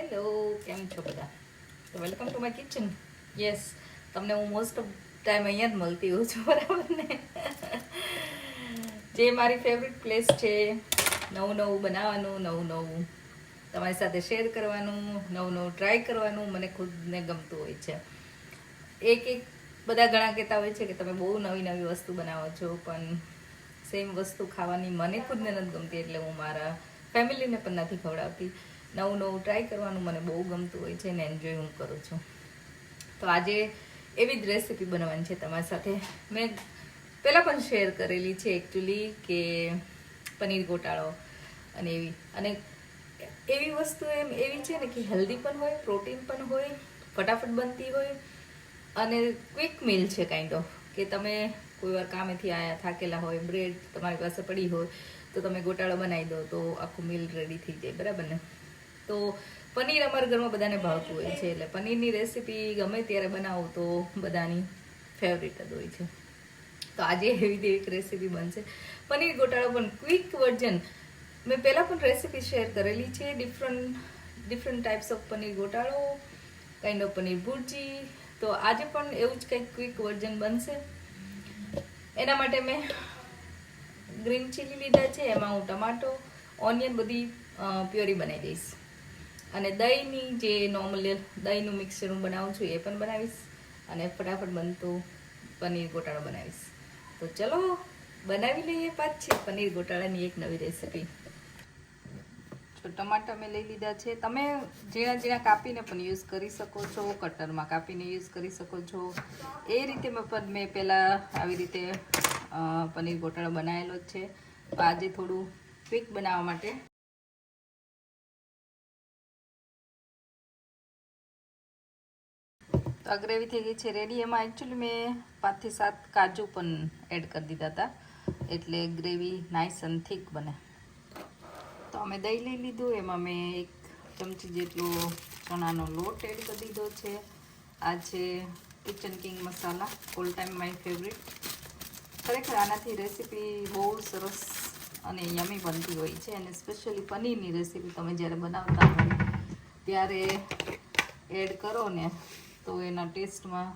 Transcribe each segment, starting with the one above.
Hello, કેમ છો બધા? તો welcome to my kitchen. Yes, તમને હું મોસ્ટ ઓફ ટાઈમ અહીંયા જ મળતી હોઉં છું, બરાબર ને? જે મારી ફેવરિટ પ્લેસ છે, નવું નવું બનાવવાનું, નવું નવું તમારી સાથે શેર કરવાનું, નવું નવું ટ્રાય કરવાનું મને ખુદને ગમતું હોય છે. એક બધા ઘણા કહેતા હોય છે કે તમે બહુ નવી નવી વસ્તુ બનાવો છો, પણ સેમ વસ્તુ ખાવાની મને ખુદને નથી ગમતી, એટલે હું મારા ફેમિલીને પણ નથી ખવડાવતી. નવું નવું ટ્રાય કરવાનું મને બહુ ગમતું હોય છે અને એન્જોય હું કરું છું. તો આજે એવી જ રેસીપી બનાવવાની છે તમારી સાથે. મેં પહેલાં પણ શેર કરેલી છે એકચ્યુઅલી કે પનીર ગોટાળો અને એવી વસ્તુ એવી છે ને કે હેલ્ધી પણ હોય, પ્રોટીન પણ હોય, ફટાફટ બનતી હોય અને ક્વિક મીલ છે કાઇન્ડ ઓફ. કે તમે કોઈ વાર કામેથી આવ્યા થાકેલા હોય, બ્રેડ તમારી પાસે પડી હોય તો તમે ગોટાળો બનાવી દો તો આખું મીલ રેડી થઈ જાય, બરાબર ને? તો પનીર અમારા ઘરમાં બધાને ભાવતું હોય છે, એટલે પનીરની રેસીપી ગમે ત્યારે બનાવો તો બધાની ફેવરિટ જ હોય છે. તો આજે એવી એક રેસીપી બનશે પનીર ગોટાળો, પણ ક્વિક વર્જન. મેં પહેલાં પણ રેસીપી શેર કરેલી છે, ડિફરન્ટ ટાઈપ્સ ઓફ પનીર ગોટાળો, કાઇન્ડ ઓફ પનીર ભુરજી. તો આજે પણ એવું જ કંઈક ક્વિક વર્જન બનશે. એના માટે મેં ગ્રીન ચીલી લીધા છે, એમાં હું ટમાટો, ઓનિયન બધી પ્યોરી બનાવી દઈશ. અને દહીંની જે નોર્મલ દહીંનું મિક્સર હું બનાવું છું એ પણ બનાવીશ, અને ફટાફટ બનતું પનીર ગોટાળો બનાવીશ. તો ચલો બનાવી લઈએ પાછી પનીર ગોટાળાની એક નવી રેસીપી. તો ટમાટા મેં લઈ લીધા છે. તમે ઝીણા ઝીણા કાપીને પણ યુઝ કરી શકો છો, કટરમાં કાપીને યુઝ કરી શકો છો. એ રીતે મેં પહેલાં આવી રીતે પનીર ગોટાળો બનાવેલો જ છે. તો આજે થોડું ક્વિક બનાવવા માટે તો આ ગ્રેવી થઈ ગઈ છે રેડી. એમાં એકચ્યુઅલી મેં 5 થી 7 કાજુ પણ એડ કરી દીધા હતા, એટલે ગ્રેવી નાઇસ અને થીક બને. તો અમે દહીં લઈ લીધું, એમાં મેં 1 ચમચી જેટલો ચણાનો લોટ એડ કરી દીધો છે. આ છે kitchen king masala, all time my favourite. ખરેખર આનાથી રેસીપી બહુ સરસ અને યમી બનતી હોય છે, અને સ્પેશિયલી પનીરની રેસીપી તમે જ્યારે બનાવતા હોય ત્યારે એડ કરો ને તો એના ટેસ્ટમાં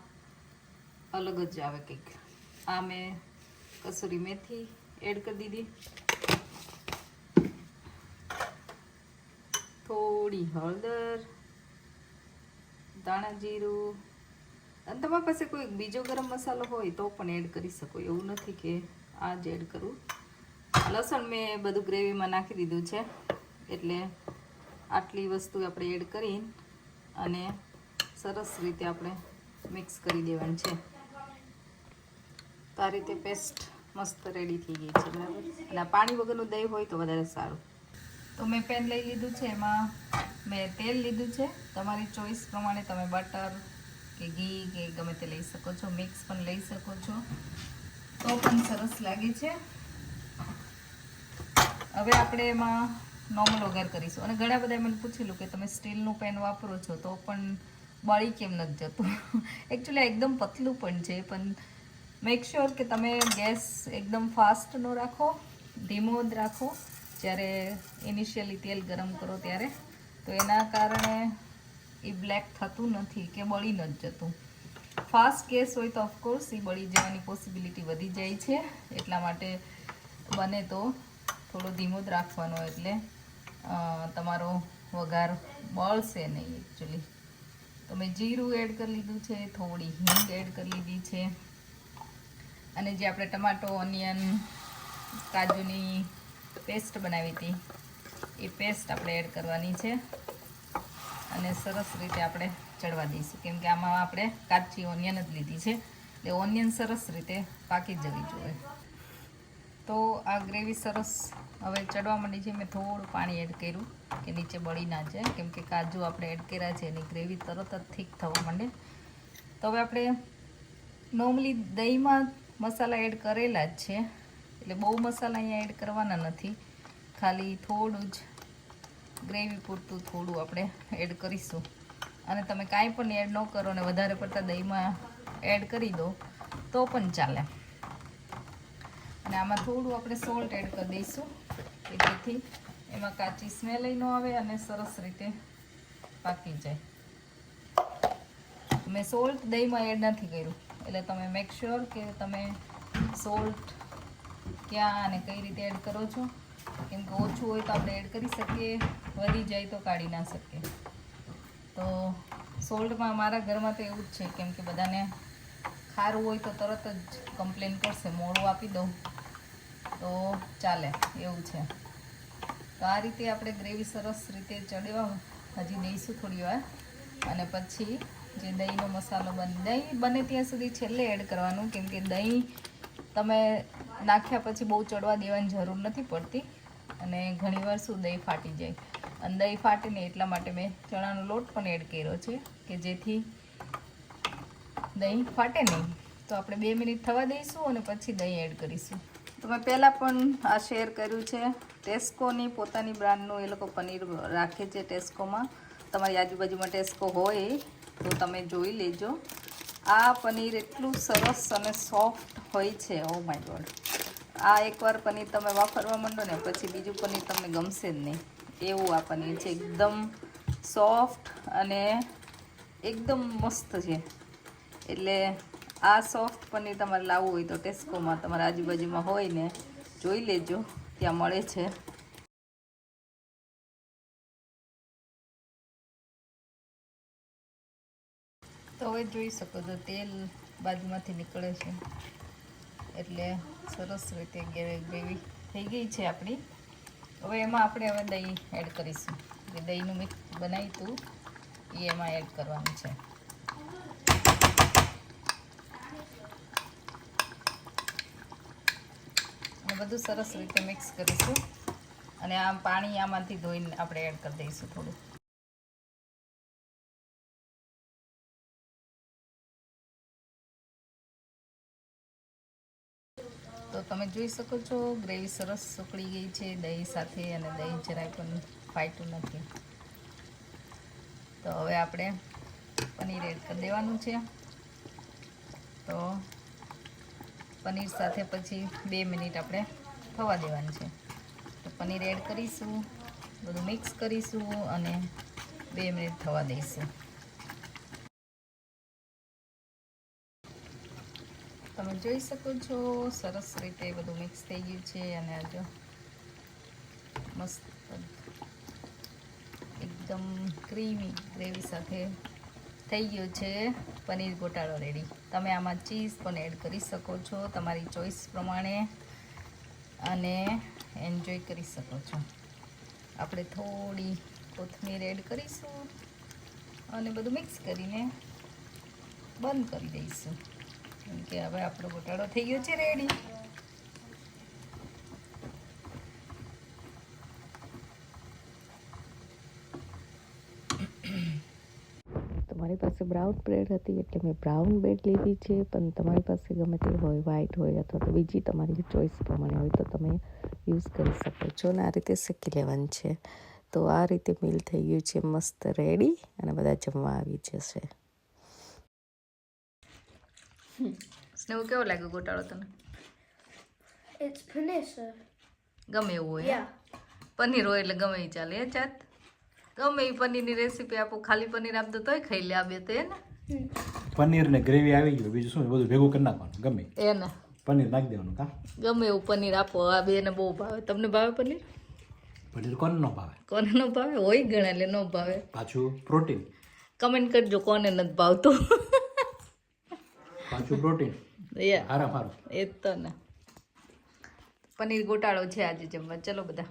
અલગ જ આવે કંઈક. આ મેં કસૂરી મેથી એડ કરી દીધી, થોડી હળદર, ધાણા જીરું, અને તમારી પાસે કોઈ બીજો ગરમ મસાલો હોય તો પણ એડ કરી શકો, એવું નથી કે આ જ એડ કરું. લસણ મેં બધું ગ્રેવીમાં નાખી દીધું છે, એટલે આટલી વસ્તુ આપણે એડ કરી અને સરસ રીતે આપણે મિક્સ કરી દેવાનું છે. તો આ રીતે પેસ્ટ મસ્ત રેડી થઈ ગઈ છે, બરાબર. અને આ પાણી વગરનું દહીં હોય તો વધારે સારું. તો મેં પેન લઈ લીધું છે, એમાં મેં તેલ લીધું છે. તમારી ચોઈસ પ્રમાણે તમે બટર કે ઘી કે ગમે તે લઈ શકો છો, મિક્સ પણ લઈ શકો છો, તો પણ સરસ લાગે છે. હવે આપણે એમાં નોર્મલ વઘાર કરીશું. અને ઘણા બધા મને પૂછેલું કે તમે સ્ટીલનું પેન વાપરો છો તો પણ બળી કેમ નથી જતું. એકચ્યુઅલી એકદમ પતલું પણ છે, પણ મેક શ્યોર કે તમે ગેસ એકદમ ફાસ્ટ ન રાખો, ધીમો જ રાખો જ્યારે ઇનિશિયલી તેલ ગરમ કરો ત્યારે. તો એના કારણે એ બ્લેક થતું નથી કે બળી નથી જતું. ફાસ્ટ ગેસ હોય તો ઓફકોર્સ એ બળી જવાની પોસિબિલિટી વધી જાય છે, એટલા માટે બને તો થોડો ધીમો જ રાખવાનો, એટલે તમારો વઘાર બળશે નહીં એકચ્યુઅલી. તો મેં જીરું એડ કરી લીધું છે, થોડી હિંગ એડ કરી લીધી છે, અને જે આપણે ટમાટો, ઓનિયન, કાજુની પેસ્ટ બનાવી હતી એ પેસ્ટ આપણે એડ કરવાની છે, અને સરસ રીતે આપણે ચડવા દઈશું, કેમ કે આમાં આપણે કાચી ઓનિયન જ લીધી છે, એટલે ઓનિયન સરસ રીતે પાકી જવી જોઈએ. તો આ ગ્રેવી સરસ હવે ચડવા માંડી છે. મેં થોડું પાણી એડ કર્યું કે નીચે બળી ના જાય, કેમ કે કાજુ આપણે એડ કર્યા છે, એની ગ્રેવી તરત જ થીક થવા માંડે. તો હવે આપણે નોર્મલી દહીંમાં મસાલા એડ કરેલા જ છે, એટલે બહુ મસાલા અહીંયા એડ કરવાના નથી, ખાલી થોડું જ ગ્રેવી પૂરતું થોડું આપણે એડ કરીશું. અને તમે કાંઈ પણ એડ ન કરો ને વધારે પડતા દહીંમાં એડ કરી દો તો પણ ચાલે. અને આમાં થોડું આપણે સોલ્ટ એડ કરી દઈશું, કે જેથી એમાં કાચી સ્મેલ ન આવે અને સરસ રીતે પાકી જાય। મેં સોલ્ટ દહીંમાં એડ નથી કર્યું, એટલે તમે મેક શ્યોર કે તમે સોલ્ટ ક્યાં અને કઈ રીતે એડ કરો છો, કેમ કે ઓછું હોય તો આપણે એડ કરી શકીએ, વધી જાય તો કાઢી ના શકીએ। તો સોલ્ટમાં મારા ઘરમાં તો એવું જ છે, કેમ કે બધાને ખારું હોય તો તરત જ કમ્પ્લેન કરશે, મોડું આપી દઉં તો ચાલે એવું છે। તો આ રીતે આપણે ગ્રેવી સરસ રીતે ચડવા હજી દઈશું થોડી વાર, અને પછી જે દહીંનો મસાલો દહીં બને ત્યાં સુધી છેલ્લે એડ કરવાનું, કેમ કે દહીં તમે નાખ્યા પછી બહુ ચડવા દેવાની જરૂર નથી પડતી, અને ઘણીવાર શું દહીં ફાટી જાય, અને દહીં ફાટે ને એટલા માટે મેં ચણાનો લોટ પણ એડ કર્યો છે કે જેથી દહીં ફાટે નહીં। તો આપણે 2 મિનિટ થવા દઈશું અને પછી દહીં એડ કરીશું। તો મેં પહેલાં પણ આ શેર કર્યું છે, ટેસ્કોની પોતાની બ્રાન્ડનું એ લોકો પનીર રાખે છે ટેસ્કોમાં। તમારી આજુબાજુમાં ટેસ્કો હોય તો તમે જોઈ લેજો। આ પનીર એટલું સરસ અને સોફ્ટ હોય છે, ઓ માય ગોડ। આ એકવાર પનીર તમે વાપરવા માંડો ને પછી બીજું પનીર તમને ગમશે જ નહીં, એવું આ પનીર છે। એકદમ સોફ્ટ અને એકદમ મસ્ત છે। એટલે આ સોફ્ટ પનીર તમારે લાવવું હોય તો ટેસ્કોમાં તમારા આજુબાજુમાં હોય ને જોઈ લેજો, ત્યાં મળે છે। તો હવે જોઈ શકો છો તેલ બાજુમાંથી નીકળે છે, એટલે સરસ રીતે ગ્રેવી થઈ ગઈ છે આપણી। હવે એમાં આપણે દહીં એડ કરીશું, જે દહીંનું મિક્સ બનાવ્યું હતું એ એમાં એડ કરવાનું છે। અને બધું સરસ રીતે મિક્સ કરીશું, અને આમ પાણી આમાંથી ધોઈને આપણે એડ કરી દઈશું થોડું। તો તમે જોઈ શકો છો ગ્રેવી સરસ ઉકળી ગઈ છે દહીં સાથે, અને દહીં જરાય પણ ફાટ્યું નથી। તો હવે આપણે પનીર એડ કરી દેવાનું છે। તો પનીર સાથે પછી 2 મિનિટ આપણે થવા દેવાનું છે। તો પનીર એડ કરીશું, બધું મિક્સ કરીશું અને 2 મિનિટ થવા દઈશું। તમે જોઈ શકો છો સરસ રીતે બધું મિક્સ થઈ ગયું છે, અને આ જો મસ્ત એકદમ ક્રીમી ગ્રેવી સાથે થઈ ગયું છે પનીર ગોટાળો રેડી। તમે આમાં ચીઝ પણ એડ કરી શકો છો તમારી ચોઈસ પ્રમાણે, અને એન્જોય કરી શકો છો। આપણે થોડી કોથમીર એડ કરીશું અને બધું મિક્સ કરીને બંધ કરી દઈશું, કેમ કે હવે આપણો ગોટાળો થઈ ગયો છે રેડી। મારી પાસે બ્રાઉન બ્રેડ હતી એટલે મેં બ્રાઉન બ્રેડ લીધી છે, પણ તમારી પાસે ગમે તે હોય, વ્હાઈટ હોય અથવા તો બીજી તમારી ચોઈસ પ્રમાણે હોય તો તમે યુઝ કરી શકો છો। અને આ રીતે શેકી લેવાનું છે। તો આ રીતે મિલ થઈ ગયું છે મસ્ત રેડી, અને બધા જમવા આવી જશે। સ્નેહુ કેવો લાગ્યો ગોટાળો તને? It's pernicious. ગમે એવું હોય? Yeah. પનીર હોય એટલે ગમે એ ચાલે। એ ચાત ગમે એ પનીરની રેસીપી આપો, ખાલી પનીર આપતો તોય ખાઈ લે, આ બે તો એને પનીર ને ગ્રેવી આવી ગયું, બીજું શું બધું ભેગું કરી નાખવાનું, ગમે એને પનીર નાખી દેવાનું। કા ગમે એવું પનીર આપો, આ બેને બહુ ભાવે। તમને ભાવે પનીર? પનીર કોને ન ભાવે? કોને ન ભાવે? હોય ઘણા એટલે ન ભાવે। પાછું પ્રોટીન, કમેન્ટ કરજો કોને નથી ભાવતું। પાછું પ્રોટીન હારા. એ જ તો ને, પનીર ગોટાળો છે આજે જમવા। ચલો બધા